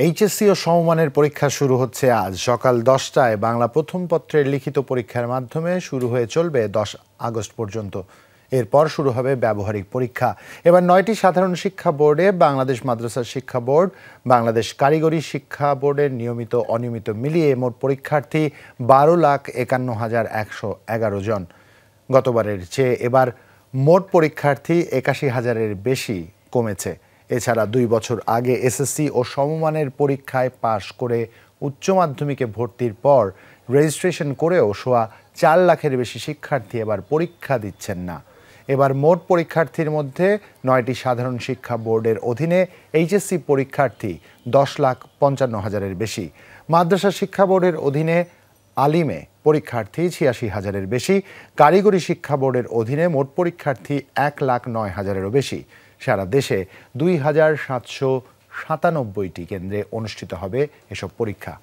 HSC ও সমমানের পরীক্ষা শুরু হচ্ছে আজ সকাল 10টায়। বাংলা প্রথম পত্রের লিখিত পরীক্ষার মাধ্যমে শুরু হয়ে চলবে 10 আগস্ট পর্যন্ত। এরপর শুরু হবে ব্যবহারিক পরীক্ষা। এবার 9টি সাধারণ শিক্ষা বোর্ডে, বাংলাদেশ মাদ্রাসা শিক্ষা বোর্ড, বাংলাদেশ কারিগরি শিক্ষা বোর্ডের নিয়মিত অনিয়মিত মিলিয়ে মোট পরীক্ষার্থী 12,51,111 জন। গতবারের চেয়ে এবার মোট পরীক্ষার্থী 81,000-এর বেশি কমেছে। এছাড়া 2 বছর আগে এসএসসি ও সমমানের পরীক্ষায় পাশ করে উচ্চ মাধ্যমিকে ভর্তির পর রেজিস্ট্রেশন করেও সোয়া 4 লাখের বেশি শিক্ষার্থী এবার পরীক্ষা দিচ্ছেন না। এবার মোট পরীক্ষার্থীর মধ্যে 9টি সাধারণ শিক্ষা বোর্ডের অধীনে এইচএসসি পরীক্ষার্থী 10,55,000-এর বেশি। মাদ্রাসা শিক্ষা বোর্ডের অধীনে আলিমে পরীক্ষার্থী 86,000-এর বেশি। কারিগরি শিক্ষা বোর্ডের অধীনে মোট পরীক্ষার্থী 1,09,000-এরও বেশি। সারা দেশে 2,797টি কেন্দ্রে অনুষ্ঠিত হবে এসব পরীক্ষা।